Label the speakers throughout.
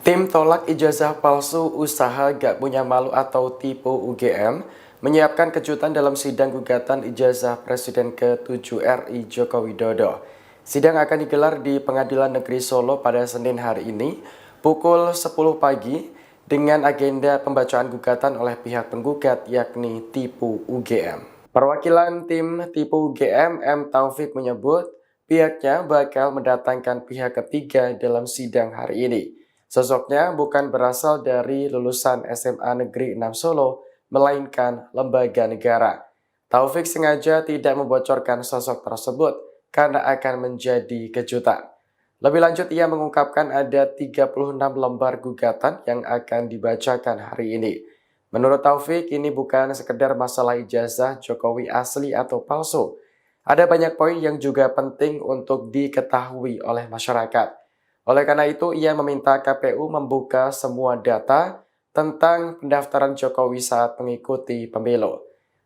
Speaker 1: Tim tolak ijazah palsu usaha gak punya malu atau tipu UGM menyiapkan kejutan dalam sidang gugatan ijazah Presiden ke-7 RI Joko Widodo. Sidang akan digelar di Pengadilan Negeri Solo pada Senin hari ini pukul 10 pagi dengan agenda pembacaan gugatan oleh pihak penggugat yakni tipu UGM. Perwakilan tim tipu UGM M. Taufik menyebut pihaknya bakal mendatangkan pihak ketiga dalam sidang hari ini. Sosoknya bukan berasal dari lulusan SMA Negeri 6 Solo, melainkan lembaga negara. Taufik sengaja tidak membocorkan sosok tersebut karena akan menjadi kejutan. Lebih lanjut, ia mengungkapkan ada 36 lembar gugatan yang akan dibacakan hari ini. Menurut Taufik, ini bukan sekedar masalah ijazah Jokowi asli atau palsu. Ada banyak poin yang juga penting untuk diketahui oleh masyarakat. Oleh karena itu, ia meminta KPU membuka semua data tentang pendaftaran Jokowi saat mengikuti pemilu.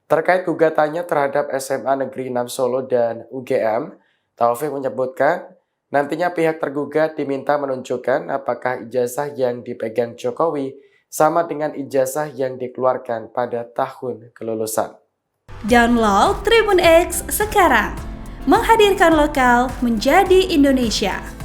Speaker 1: Terkait gugatannya terhadap SMA Negeri 6 Solo dan UGM, Taufik menyebutkan nantinya pihak tergugat diminta menunjukkan apakah ijazah yang dipegang Jokowi sama dengan ijazah yang dikeluarkan pada tahun kelulusan.
Speaker 2: Download Tribun X sekarang, menghadirkan lokal menjadi Indonesia.